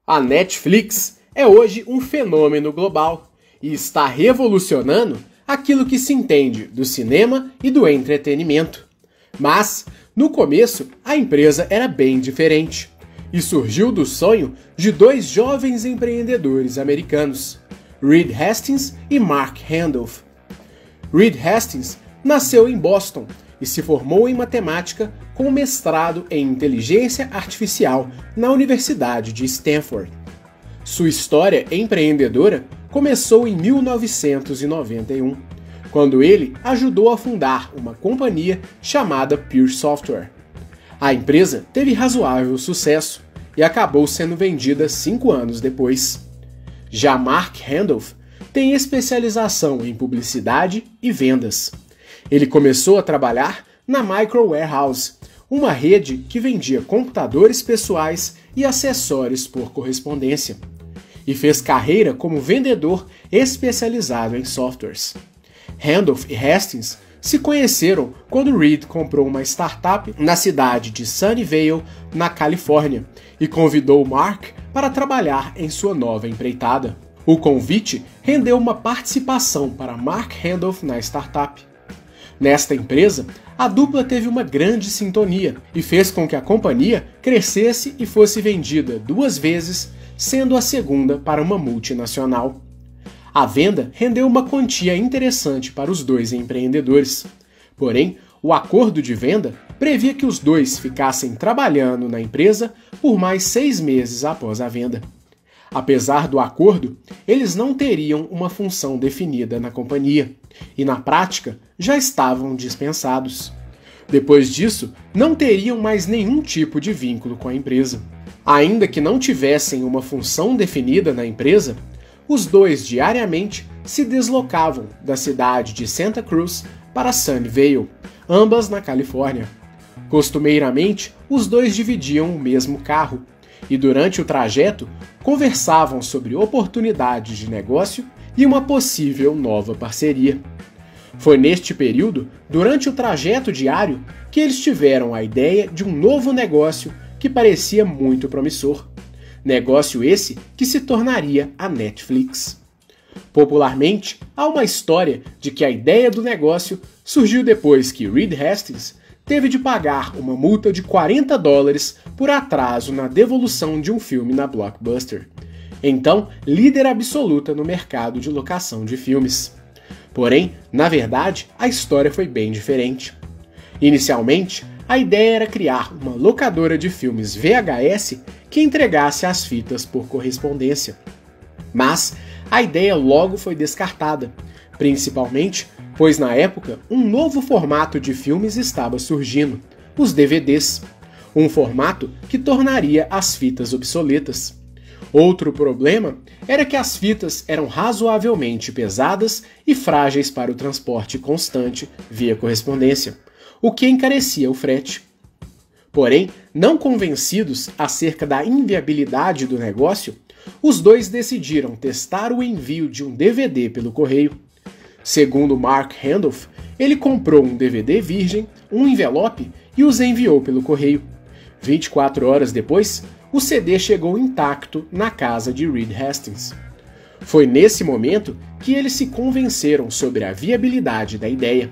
A Netflix é hoje um fenômeno global e está revolucionando aquilo que se entende do cinema e do entretenimento. Mas, no começo, a empresa era bem diferente e surgiu do sonho de dois jovens empreendedores americanos, Reed Hastings e Mark Randolph. Reed Hastings nasceu em Boston e se formou em matemática com mestrado em inteligência artificial na Universidade de Stanford. Sua história empreendedora começou em 1991, quando ele ajudou a fundar uma companhia chamada Pure Software. A empresa teve razoável sucesso e acabou sendo vendida 5 anos depois. Já Mark Randolph tem especialização em publicidade e vendas. Ele começou a trabalhar na Micro Warehouse, uma rede que vendia computadores pessoais e acessórios por correspondência, e fez carreira como vendedor especializado em softwares. Randolph e Hastings se conheceram quando Reed comprou uma startup na cidade de Sunnyvale, na Califórnia, e convidou Mark para trabalhar em sua nova empreitada. O convite rendeu uma participação para Mark Randolph na startup. Nesta empresa, a dupla teve uma grande sintonia e fez com que a companhia crescesse e fosse vendida 2 vezes, sendo a segunda para uma multinacional. A venda rendeu uma quantia interessante para os dois empreendedores. Porém, o acordo de venda previa que os dois ficassem trabalhando na empresa por mais 6 meses após a venda. Apesar do acordo, eles não teriam uma função definida na companhia e, na prática, já estavam dispensados. Depois disso, não teriam mais nenhum tipo de vínculo com a empresa. Ainda que não tivessem uma função definida na empresa, os dois diariamente se deslocavam da cidade de Santa Cruz para Sunnyvale, ambas na Califórnia. Costumeiramente, os dois dividiam o mesmo carro e, durante o trajeto, conversavam sobre oportunidades de negócio e uma possível nova parceria. Foi neste período, durante o trajeto diário, que eles tiveram a ideia de um novo negócio que parecia muito promissor. Negócio esse que se tornaria a Netflix. Popularmente, há uma história de que a ideia do negócio surgiu depois que Reed Hastings teve de pagar uma multa de $40 por atraso na devolução de um filme na Blockbuster, então líder absoluta no mercado de locação de filmes. Porém, na verdade, a história foi bem diferente. Inicialmente, a ideia era criar uma locadora de filmes VHS que entregasse as fitas por correspondência. Mas a ideia logo foi descartada, principalmente pois na época um novo formato de filmes estava surgindo, os DVDs, um formato que tornaria as fitas obsoletas. Outro problema era que as fitas eram razoavelmente pesadas e frágeis para o transporte constante via correspondência, o que encarecia o frete. Porém, não convencidos acerca da inviabilidade do negócio, os dois decidiram testar o envio de um DVD pelo correio. Segundo Mark Randolph, ele comprou um DVD virgem, um envelope e os enviou pelo correio. 24 horas depois, o CD chegou intacto na casa de Reed Hastings. Foi nesse momento que eles se convenceram sobre a viabilidade da ideia.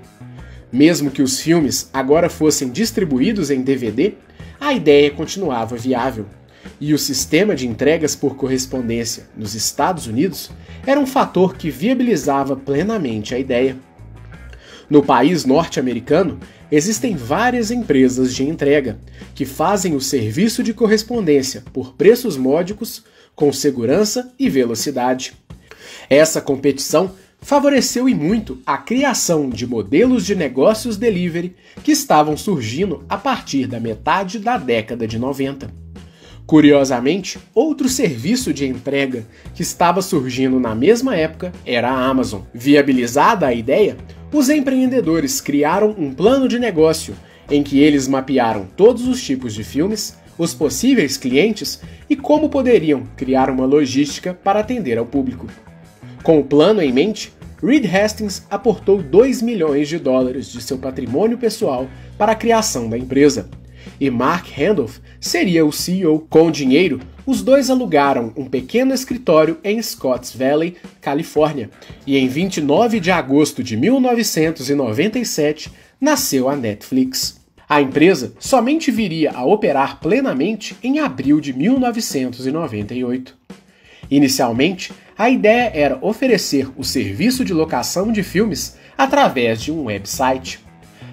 Mesmo que os filmes agora fossem distribuídos em DVD, a ideia continuava viável. E o sistema de entregas por correspondência nos Estados Unidos era um fator que viabilizava plenamente a ideia. No país norte-americano, existem várias empresas de entrega que fazem o serviço de correspondência por preços módicos, com segurança e velocidade. Essa competição favoreceu e muito a criação de modelos de negócios delivery que estavam surgindo a partir da metade da década de 90. Curiosamente, outro serviço de entrega que estava surgindo na mesma época era a Amazon. Viabilizada a ideia, os empreendedores criaram um plano de negócio em que eles mapearam todos os tipos de filmes, os possíveis clientes e como poderiam criar uma logística para atender ao público. Com o plano em mente, Reed Hastings aportou $2 milhões de seu patrimônio pessoal para a criação da empresa, e Mark Randolph seria o CEO. Com o dinheiro, os dois alugaram um pequeno escritório em Scotts Valley, Califórnia, e em 29 de agosto de 1997 nasceu a Netflix. A empresa somente viria a operar plenamente em abril de 1998. Inicialmente, a ideia era oferecer o serviço de locação de filmes através de um website.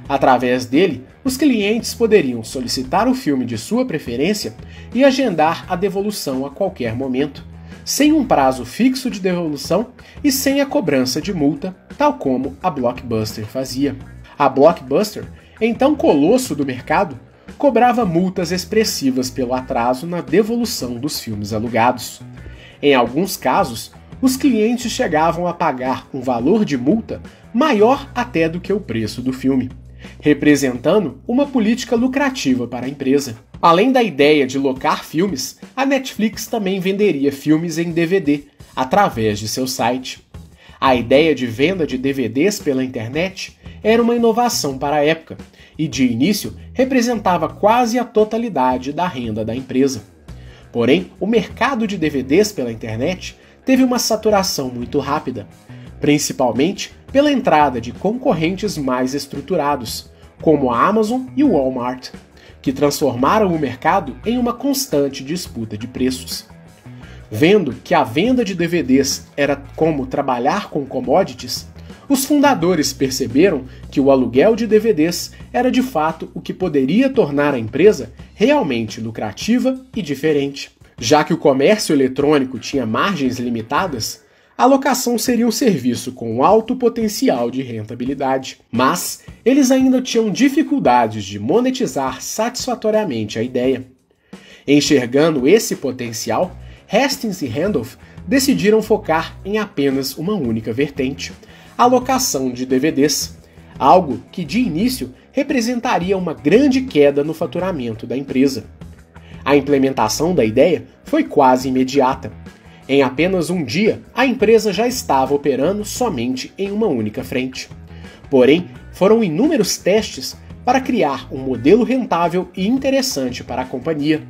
Através dele, os clientes poderiam solicitar o filme de sua preferência e agendar a devolução a qualquer momento, sem um prazo fixo de devolução e sem a cobrança de multa, tal como a Blockbuster fazia. A Blockbuster, então colosso do mercado, cobrava multas expressivas pelo atraso na devolução dos filmes alugados. Em alguns casos, os clientes chegavam a pagar um valor de multa maior até do que o preço do filme, representando uma política lucrativa para a empresa. Além da ideia de locar filmes, a Netflix também venderia filmes em DVD através de seu site. A ideia de venda de DVDs pela internet era uma inovação para a época e, de início, representava quase a totalidade da renda da empresa. Porém, o mercado de DVDs pela internet teve uma saturação muito rápida, principalmente pela entrada de concorrentes mais estruturados, como a Amazon e o Walmart, que transformaram o mercado em uma constante disputa de preços. Vendo que a venda de DVDs era como trabalhar com commodities, os fundadores perceberam que o aluguel de DVDs era de fato o que poderia tornar a empresa realmente lucrativa e diferente. Já que o comércio eletrônico tinha margens limitadas, a locação seria um serviço com alto potencial de rentabilidade. Mas eles ainda tinham dificuldades de monetizar satisfatoriamente a ideia. Enxergando esse potencial, Hastings e Randolph decidiram focar em apenas uma única vertente, a locação de DVDs, algo que de início representaria uma grande queda no faturamento da empresa. A implementação da ideia foi quase imediata. Em apenas um dia, a empresa já estava operando somente em uma única frente. Porém, foram inúmeros testes para criar um modelo rentável e interessante para a companhia.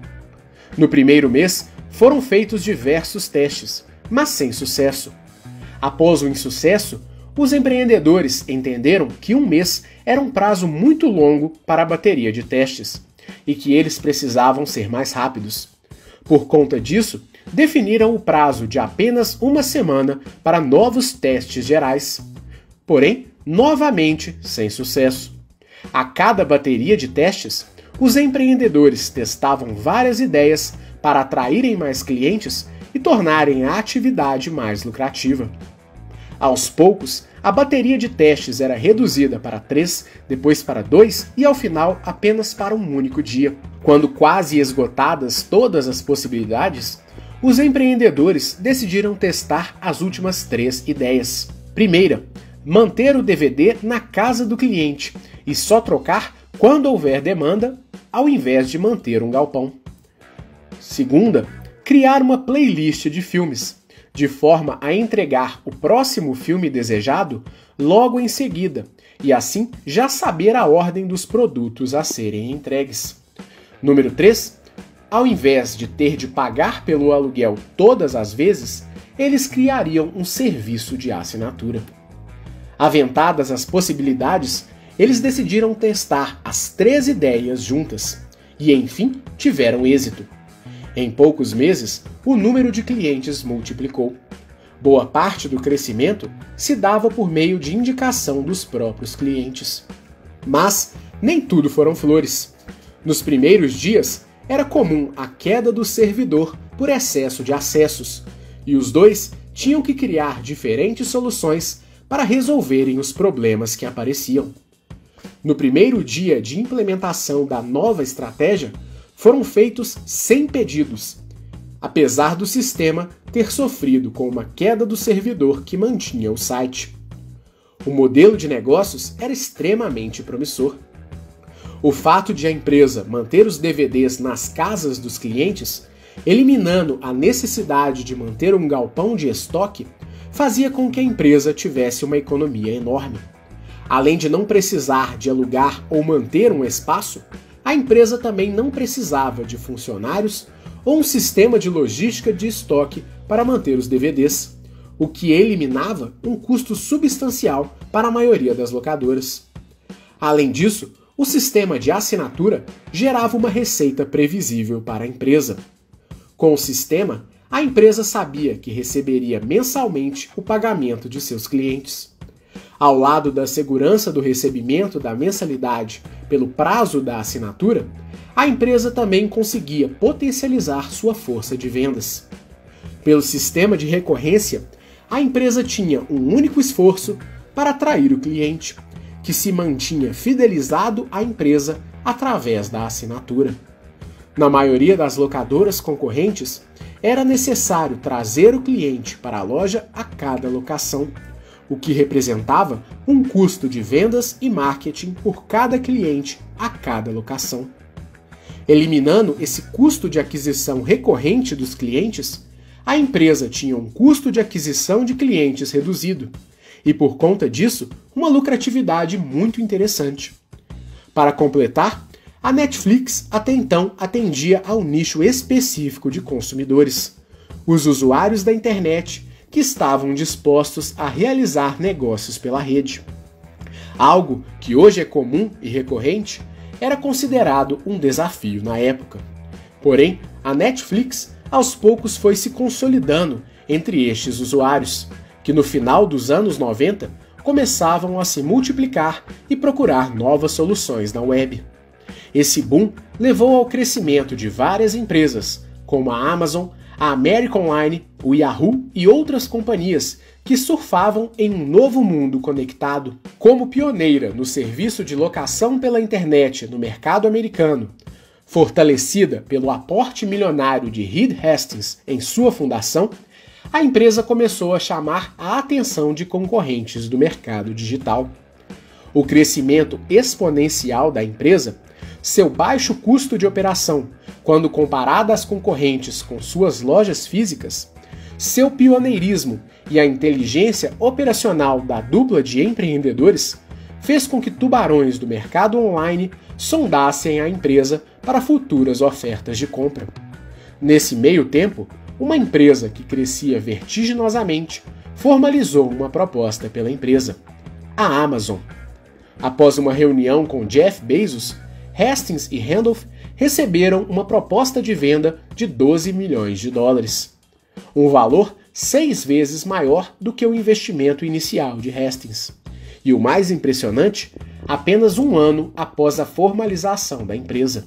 No primeiro mês, foram feitos diversos testes, mas sem sucesso. Após o insucesso, os empreendedores entenderam que um mês era um prazo muito longo para a bateria de testes e que eles precisavam ser mais rápidos. Por conta disso, definiram o prazo de apenas uma semana para novos testes gerais. Porém, novamente sem sucesso. A cada bateria de testes, os empreendedores testavam várias ideias para atraírem mais clientes e tornarem a atividade mais lucrativa. Aos poucos, a bateria de testes era reduzida para 3, depois para 2 e ao final apenas para um único dia. Quando quase esgotadas todas as possibilidades, os empreendedores decidiram testar as últimas 3 ideias. Primeira, manter o DVD na casa do cliente e só trocar quando houver demanda, ao invés de manter um galpão. Segunda, criar uma playlist de filmes, de forma a entregar o próximo filme desejado logo em seguida, e assim já saber a ordem dos produtos a serem entregues. Número 3. Ao invés de ter de pagar pelo aluguel todas as vezes, eles criariam um serviço de assinatura. Aventadas as possibilidades, eles decidiram testar as 3 ideias juntas, e enfim tiveram êxito. Em poucos meses, o número de clientes multiplicou. Boa parte do crescimento se dava por meio de indicação dos próprios clientes. Mas nem tudo foram flores. Nos primeiros dias, era comum a queda do servidor por excesso de acessos, e os dois tinham que criar diferentes soluções para resolverem os problemas que apareciam. No primeiro dia de implementação da nova estratégia, foram feitos 100 pedidos, apesar do sistema ter sofrido com uma queda do servidor que mantinha o site. O modelo de negócios era extremamente promissor. O fato de a empresa manter os DVDs nas casas dos clientes, eliminando a necessidade de manter um galpão de estoque, fazia com que a empresa tivesse uma economia enorme. Além de não precisar de alugar ou manter um espaço, a empresa também não precisava de funcionários ou um sistema de logística de estoque para manter os DVDs, o que eliminava um custo substancial para a maioria das locadoras. Além disso, o sistema de assinatura gerava uma receita previsível para a empresa. Com o sistema, a empresa sabia que receberia mensalmente o pagamento de seus clientes. Ao lado da segurança do recebimento da mensalidade pelo prazo da assinatura, a empresa também conseguia potencializar sua força de vendas. Pelo sistema de recorrência, a empresa tinha um único esforço para atrair o cliente, que se mantinha fidelizado à empresa através da assinatura. Na maioria das locadoras concorrentes, era necessário trazer o cliente para a loja a cada locação, o que representava um custo de vendas e marketing por cada cliente a cada locação. Eliminando esse custo de aquisição recorrente dos clientes, a empresa tinha um custo de aquisição de clientes reduzido e, por conta disso, uma lucratividade muito interessante. Para completar, a Netflix até então atendia a um nicho específico de consumidores, os usuários da internet que estavam dispostos a realizar negócios pela rede. Algo que hoje é comum e recorrente era considerado um desafio na época. Porém, a Netflix aos poucos foi se consolidando entre estes usuários, que no final dos anos 90 começavam a se multiplicar e procurar novas soluções na web. Esse boom levou ao crescimento de várias empresas, como a Amazon, a American Online, o Yahoo e outras companhias que surfavam em um novo mundo conectado. Como pioneira no serviço de locação pela internet no mercado americano, fortalecida pelo aporte milionário de Reed Hastings em sua fundação, a empresa começou a chamar a atenção de concorrentes do mercado digital. O crescimento exponencial da empresa, seu baixo custo de operação, quando comparado às concorrentes com suas lojas físicas, seu pioneirismo e a inteligência operacional da dupla de empreendedores fez com que tubarões do mercado online sondassem a empresa para futuras ofertas de compra. Nesse meio tempo, uma empresa que crescia vertiginosamente formalizou uma proposta pela empresa, a Amazon. Após uma reunião com Jeff Bezos, Hastings e Randolph receberam uma proposta de venda de 12 milhões de dólares, um valor 6 vezes maior do que o investimento inicial de Hastings. E o mais impressionante, apenas um ano após a formalização da empresa.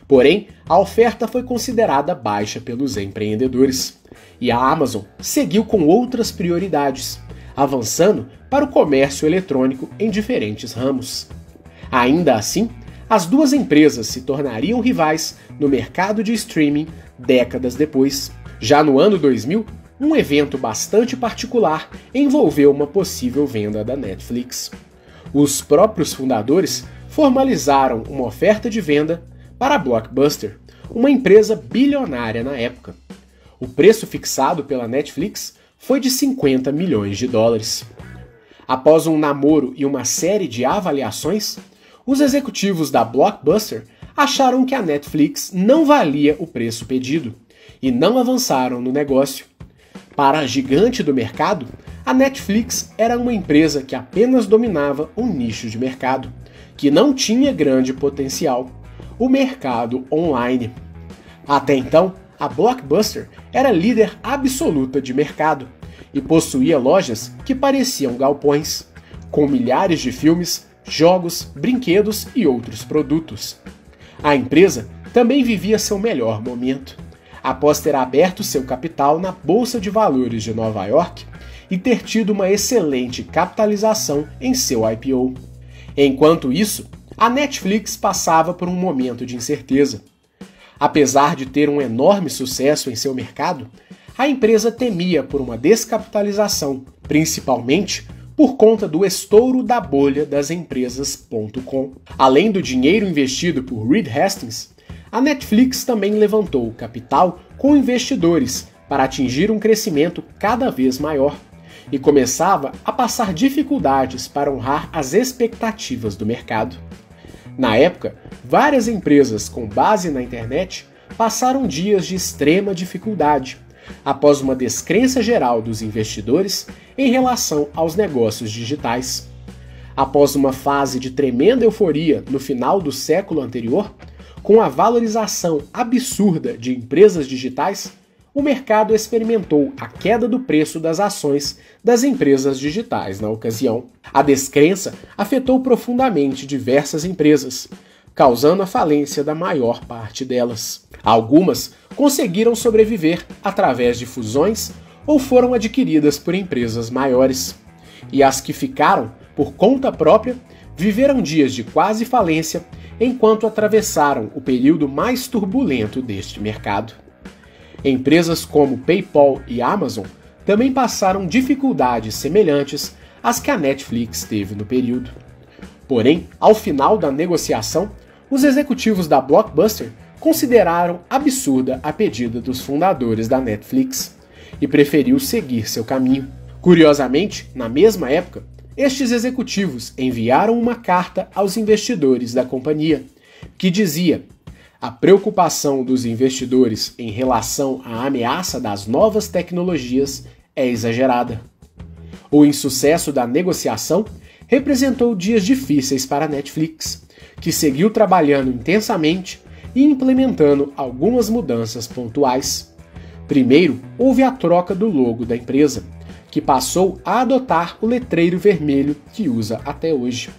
Porém, a oferta foi considerada baixa pelos empreendedores, e a Amazon seguiu com outras prioridades, avançando para o comércio eletrônico em diferentes ramos. Ainda assim, as duas empresas se tornariam rivais no mercado de streaming décadas depois. Já no ano 2000, um evento bastante particular envolveu uma possível venda da Netflix. Os próprios fundadores formalizaram uma oferta de venda para a Blockbuster, uma empresa bilionária na época. O preço fixado pela Netflix foi de 50 milhões de dólares. Após um namoro e uma série de avaliações, os executivos da Blockbuster acharam que a Netflix não valia o preço pedido e não avançaram no negócio. Para a gigante do mercado, a Netflix era uma empresa que apenas dominava um nicho de mercado, que não tinha grande potencial, o mercado online. Até então, a Blockbuster era líder absoluta de mercado e possuía lojas que pareciam galpões, com milhares de filmes, jogos, brinquedos e outros produtos. A empresa também vivia seu melhor momento, após ter aberto seu capital na Bolsa de Valores de Nova York e ter tido uma excelente capitalização em seu IPO. Enquanto isso, a Netflix passava por um momento de incerteza. Apesar de ter um enorme sucesso em seu mercado, a empresa temia por uma descapitalização, principalmente por conta do estouro da bolha das empresas.com. Além do dinheiro investido por Reed Hastings, a Netflix também levantou capital com investidores para atingir um crescimento cada vez maior e começava a passar dificuldades para honrar as expectativas do mercado. Na época, várias empresas com base na internet passaram dias de extrema dificuldade, após uma descrença geral dos investidores em relação aos negócios digitais. Após uma fase de tremenda euforia no final do século anterior, com a valorização absurda de empresas digitais, o mercado experimentou a queda do preço das ações das empresas digitais na ocasião. A descrença afetou profundamente diversas empresas, causando a falência da maior parte delas. Algumas conseguiram sobreviver através de fusões ou foram adquiridas por empresas maiores. E as que ficaram por conta própria viveram dias de quase falência enquanto atravessaram o período mais turbulento deste mercado. Empresas como PayPal e Amazon também passaram dificuldades semelhantes às que a Netflix teve no período. Porém, ao final da negociação, os executivos da Blockbuster consideraram absurda a pedida dos fundadores da Netflix e preferiu seguir seu caminho. Curiosamente, na mesma época, estes executivos enviaram uma carta aos investidores da companhia, que dizia: a preocupação dos investidores em relação à ameaça das novas tecnologias é exagerada. O insucesso da negociação representou dias difíceis para a Netflix, que seguiu trabalhando intensamente e implementando algumas mudanças pontuais. Primeiro, houve a troca do logo da empresa, que passou a adotar o letreiro vermelho que usa até hoje.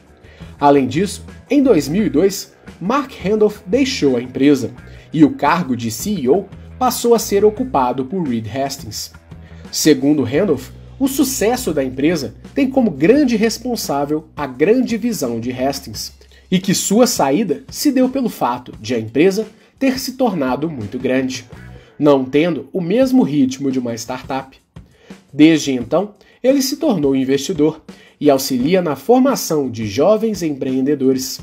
Além disso, em 2002, Mark Randolph deixou a empresa e o cargo de CEO passou a ser ocupado por Reed Hastings. Segundo Randolph, o sucesso da empresa tem como grande responsável a grande visão de Hastings, e que sua saída se deu pelo fato de a empresa ter se tornado muito grande, não tendo o mesmo ritmo de uma startup. Desde então, ele se tornou investidor e auxilia na formação de jovens empreendedores.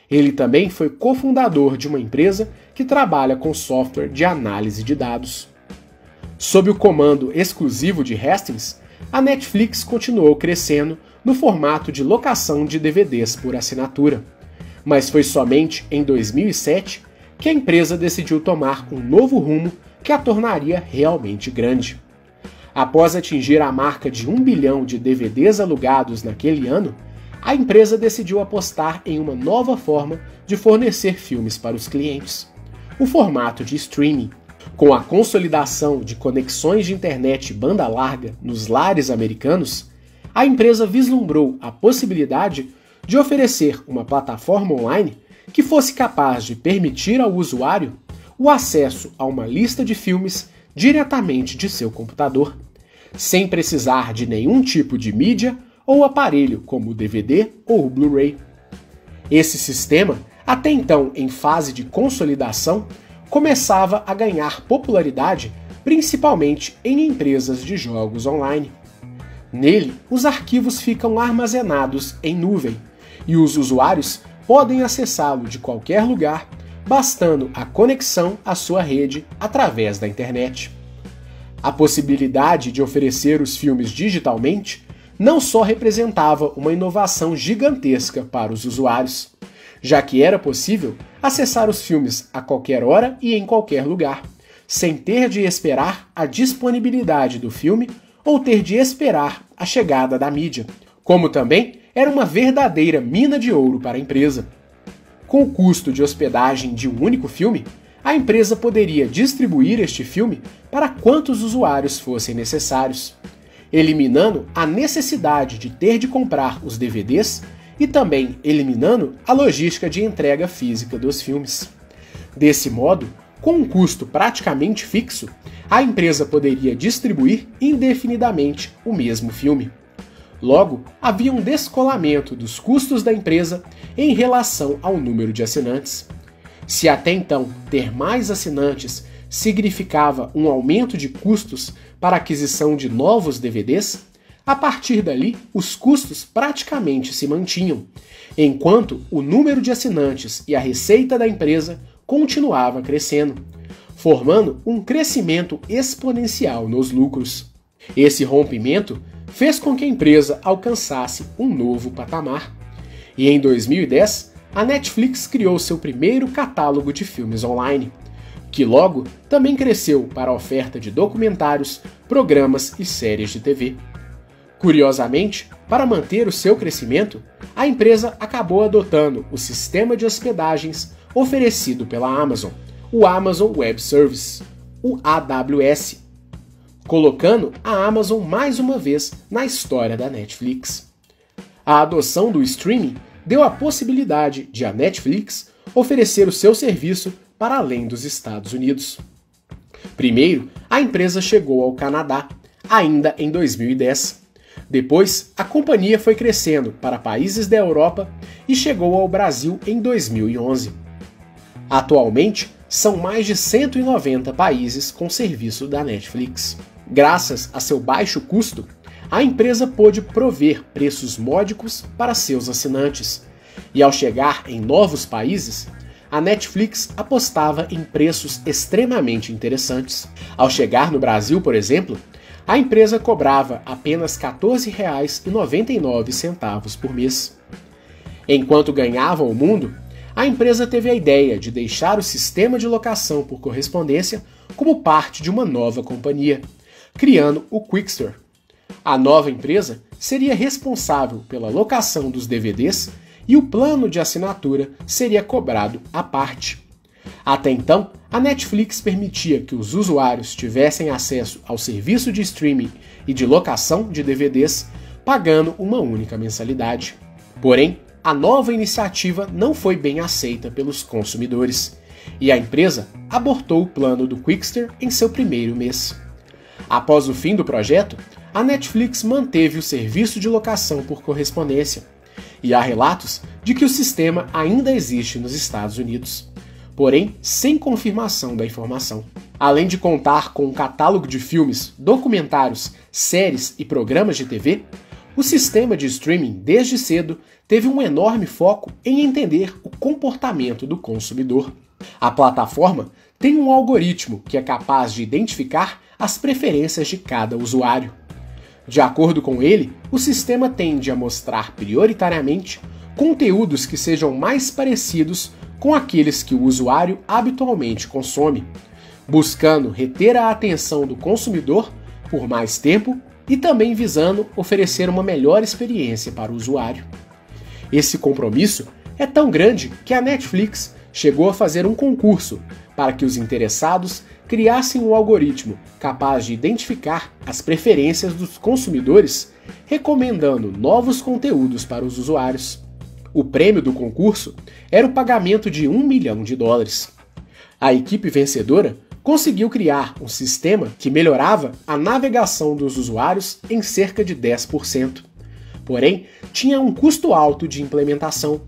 Ele também foi cofundador de uma empresa que trabalha com software de análise de dados. Sob o comando exclusivo de Hastings, a Netflix continuou crescendo no formato de locação de DVDs por assinatura, mas foi somente em 2007 que a empresa decidiu tomar um novo rumo que a tornaria realmente grande. Após atingir a marca de 1 bilhão de DVDs alugados naquele ano, a empresa decidiu apostar em uma nova forma de fornecer filmes para os clientes: o formato de streaming. Com a consolidação de conexões de internet banda larga nos lares americanos, a empresa vislumbrou a possibilidade de oferecer uma plataforma online que fosse capaz de permitir ao usuário o acesso a uma lista de filmes diretamente de seu computador, sem precisar de nenhum tipo de mídia ou aparelho como o DVD ou o Blu-ray. Esse sistema, até então em fase de consolidação, começava a ganhar popularidade principalmente em empresas de jogos online. Nele, os arquivos ficam armazenados em nuvem e os usuários podem acessá-lo de qualquer lugar, bastando a conexão à sua rede através da internet. A possibilidade de oferecer os filmes digitalmente não só representava uma inovação gigantesca para os usuários, já que era possível acessar os filmes a qualquer hora e em qualquer lugar, sem ter de esperar a disponibilidade do filme ou ter de esperar a chegada da mídia, como também era uma verdadeira mina de ouro para a empresa. Com o custo de hospedagem de um único filme, a empresa poderia distribuir este filme para quantos usuários fossem necessários, eliminando a necessidade de ter de comprar os DVDs e também eliminando a logística de entrega física dos filmes. Desse modo, com um custo praticamente fixo, a empresa poderia distribuir indefinidamente o mesmo filme. Logo, havia um descolamento dos custos da empresa em relação ao número de assinantes. Se até então ter mais assinantes significava um aumento de custos para a aquisição de novos DVDs, a partir dali os custos praticamente se mantinham, enquanto o número de assinantes e a receita da empresa continuava crescendo, formando um crescimento exponencial nos lucros. Esse rompimento fez com que a empresa alcançasse um novo patamar. E em 2010, a Netflix criou seu primeiro catálogo de filmes online, que logo também cresceu para a oferta de documentários, programas e séries de TV. Curiosamente, para manter o seu crescimento, a empresa acabou adotando o sistema de hospedagens oferecido pela Amazon, o Amazon Web Service, o AWS, colocando a Amazon mais uma vez na história da Netflix. A adoção do streaming deu a possibilidade de a Netflix oferecer o seu serviço para além dos Estados Unidos. Primeiro, a empresa chegou ao Canadá, ainda em 2010. Depois, a companhia foi crescendo para países da Europa e chegou ao Brasil em 2011. Atualmente, são mais de 190 países com serviço da Netflix. Graças a seu baixo custo, a empresa pôde prover preços módicos para seus assinantes, e ao chegar em novos países, a Netflix apostava em preços extremamente interessantes. Ao chegar no Brasil, por exemplo, a empresa cobrava apenas R$ 14,99 por mês. Enquanto ganhava o mundo, a empresa teve a ideia de deixar o sistema de locação por correspondência como parte de uma nova companhia, criando o Qwikster. A nova empresa seria responsável pela locação dos DVDs e o plano de assinatura seria cobrado à parte. Até então, a Netflix permitia que os usuários tivessem acesso ao serviço de streaming e de locação de DVDs, pagando uma única mensalidade. Porém, a nova iniciativa não foi bem aceita pelos consumidores, e a empresa abortou o plano do Qwikster em seu primeiro mês. Após o fim do projeto, a Netflix manteve o serviço de locação por correspondência, e há relatos de que o sistema ainda existe nos Estados Unidos, porém sem confirmação da informação. Além de contar com um catálogo de filmes, documentários, séries e programas de TV, o sistema de streaming desde cedo teve um enorme foco em entender o comportamento do consumidor. A plataforma tem um algoritmo que é capaz de identificar as preferências de cada usuário. De acordo com ele, o sistema tende a mostrar prioritariamente conteúdos que sejam mais parecidos com aqueles que o usuário habitualmente consome, buscando reter a atenção do consumidor por mais tempo e também visando oferecer uma melhor experiência para o usuário. Esse compromisso é tão grande que a Netflix chegou a fazer um concurso para que os interessados criassem um algoritmo capaz de identificar as preferências dos consumidores, recomendando novos conteúdos para os usuários. O prêmio do concurso era o pagamento de $1 milhão. A equipe vencedora conseguiu criar um sistema que melhorava a navegação dos usuários em cerca de 10%. Porém, tinha um custo alto de implementação,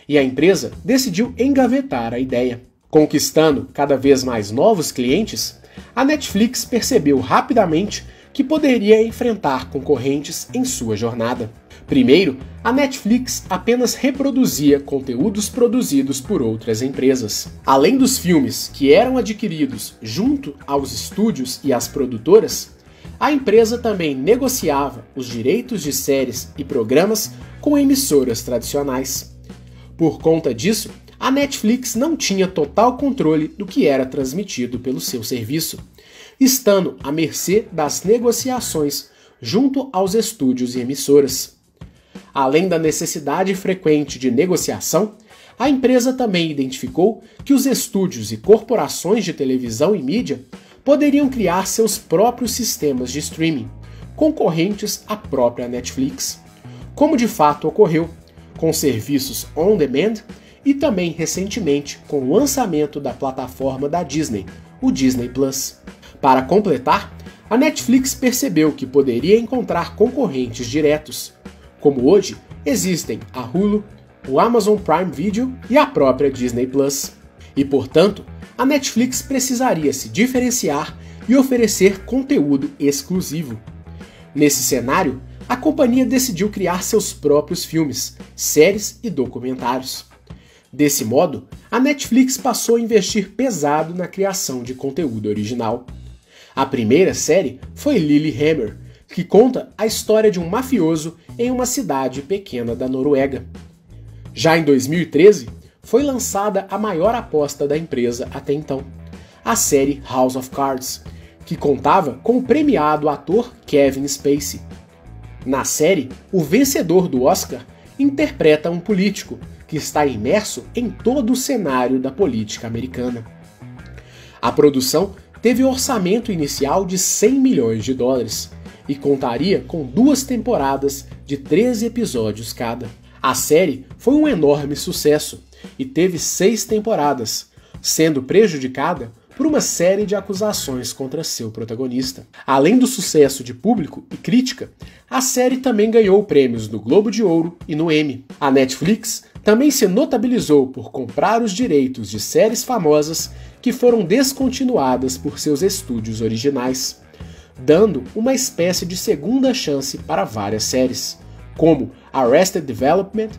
e a empresa decidiu engavetar a ideia. Conquistando cada vez mais novos clientes, a Netflix percebeu rapidamente que poderia enfrentar concorrentes em sua jornada. Primeiro, a Netflix apenas reproduzia conteúdos produzidos por outras empresas. Além dos filmes que eram adquiridos junto aos estúdios e às produtoras, a empresa também negociava os direitos de séries e programas com emissoras tradicionais. Por conta disso, a Netflix não tinha total controle do que era transmitido pelo seu serviço, estando à mercê das negociações junto aos estúdios e emissoras. Além da necessidade frequente de negociação, a empresa também identificou que os estúdios e corporações de televisão e mídia poderiam criar seus próprios sistemas de streaming, concorrentes à própria Netflix, como de fato ocorreu, com serviços on-demand e também recentemente com o lançamento da plataforma da Disney, o Disney Plus. Para completar, a Netflix percebeu que poderia encontrar concorrentes diretos, como hoje existem a Hulu, o Amazon Prime Video e a própria Disney Plus. E, portanto, a Netflix precisaria se diferenciar e oferecer conteúdo exclusivo. Nesse cenário, a companhia decidiu criar seus próprios filmes, séries e documentários. Desse modo, a Netflix passou a investir pesado na criação de conteúdo original. A primeira série foi Lilyhammer, que conta a história de um mafioso em uma cidade pequena da Noruega. Já em 2013, foi lançada a maior aposta da empresa até então, a série House of Cards, que contava com o premiado ator Kevin Spacey. Na série, o vencedor do Oscar interpreta um político que está imerso em todo o cenário da política americana. A produção teve orçamento inicial de 100 milhões de dólares e contaria com 2 temporadas de 13 episódios cada. A série foi um enorme sucesso e teve 6 temporadas, sendo prejudicada por uma série de acusações contra seu protagonista. Além do sucesso de público e crítica, a série também ganhou prêmios no Globo de Ouro e no Emmy. A Netflix também se notabilizou por comprar os direitos de séries famosas que foram descontinuadas por seus estúdios originais, dando uma espécie de segunda chance para várias séries, como Arrested Development,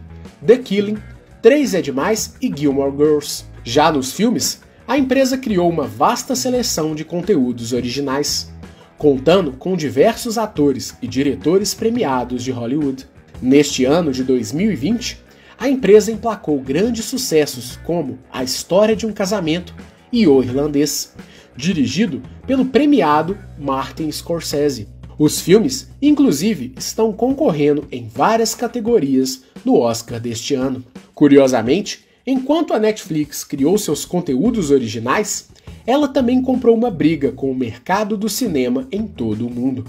The Killing, 3 é Demais e Gilmore Girls. Já nos filmes, a empresa criou uma vasta seleção de conteúdos originais, contando com diversos atores e diretores premiados de Hollywood. Neste ano de 2020, a empresa emplacou grandes sucessos como A História de um Casamento e O Irlandês, dirigido pelo premiado Martin Scorsese. Os filmes, inclusive, estão concorrendo em várias categorias no Oscar deste ano. Curiosamente, enquanto a Netflix criou seus conteúdos originais, ela também comprou uma briga com o mercado do cinema em todo o mundo.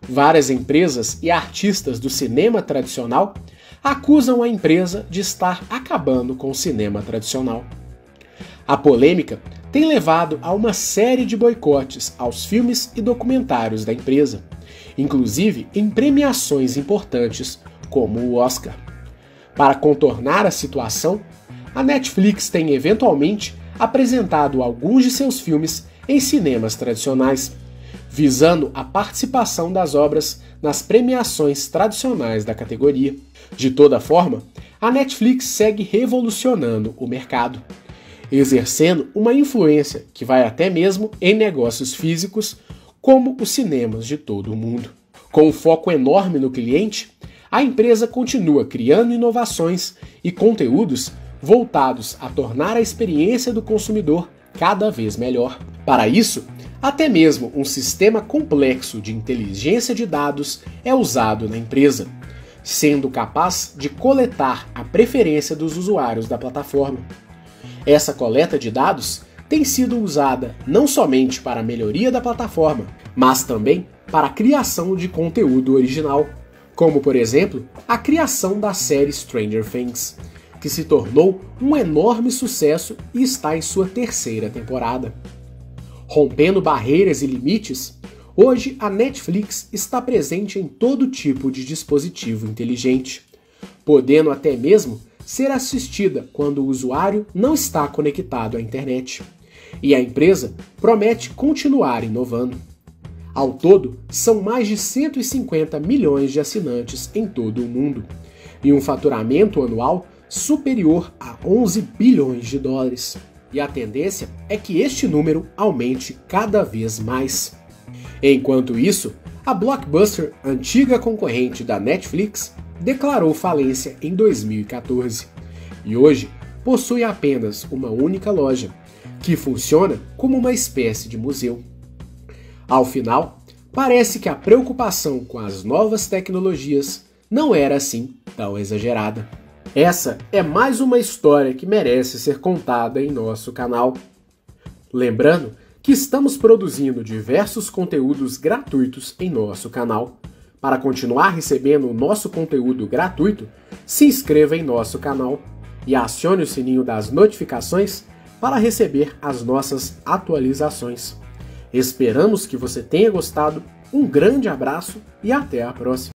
Várias empresas e artistas do cinema tradicional acusam a empresa de estar acabando com o cinema tradicional. A polêmica tem levado a uma série de boicotes aos filmes e documentários da empresa, inclusive em premiações importantes como o Oscar. Para contornar a situação, a Netflix tem eventualmente apresentado alguns de seus filmes em cinemas tradicionais, visando a participação das obras nas premiações tradicionais da categoria. De toda forma, a Netflix segue revolucionando o mercado, exercendo uma influência que vai até mesmo em negócios físicos, como os cinemas de todo o mundo. Com um foco enorme no cliente, a empresa continua criando inovações e conteúdos voltados a tornar a experiência do consumidor cada vez melhor. Para isso, até mesmo um sistema complexo de inteligência de dados é usado na empresa, sendo capaz de coletar a preferência dos usuários da plataforma. Essa coleta de dados tem sido usada não somente para a melhoria da plataforma, mas também para a criação de conteúdo original, como, por exemplo, a criação da série Stranger Things, que se tornou um enorme sucesso e está em sua 3ª temporada. Rompendo barreiras e limites, hoje a Netflix está presente em todo tipo de dispositivo inteligente, podendo até mesmo ser assistida quando o usuário não está conectado à internet. E a empresa promete continuar inovando. Ao todo, são mais de 150 milhões de assinantes em todo o mundo, e um faturamento anual superior a 11 bilhões de dólares. E a tendência é que este número aumente cada vez mais. Enquanto isso, a Blockbuster, antiga concorrente da Netflix, declarou falência em 2014 e hoje possui apenas uma única loja, que funciona como uma espécie de museu. Ao final, parece que a preocupação com as novas tecnologias não era assim tão exagerada. Essa é mais uma história que merece ser contada em nosso canal. Lembrando que estamos produzindo diversos conteúdos gratuitos em nosso canal. Para continuar recebendo o nosso conteúdo gratuito, se inscreva em nosso canal e acione o sininho das notificações para receber as nossas atualizações. Esperamos que você tenha gostado, um grande abraço e até a próxima!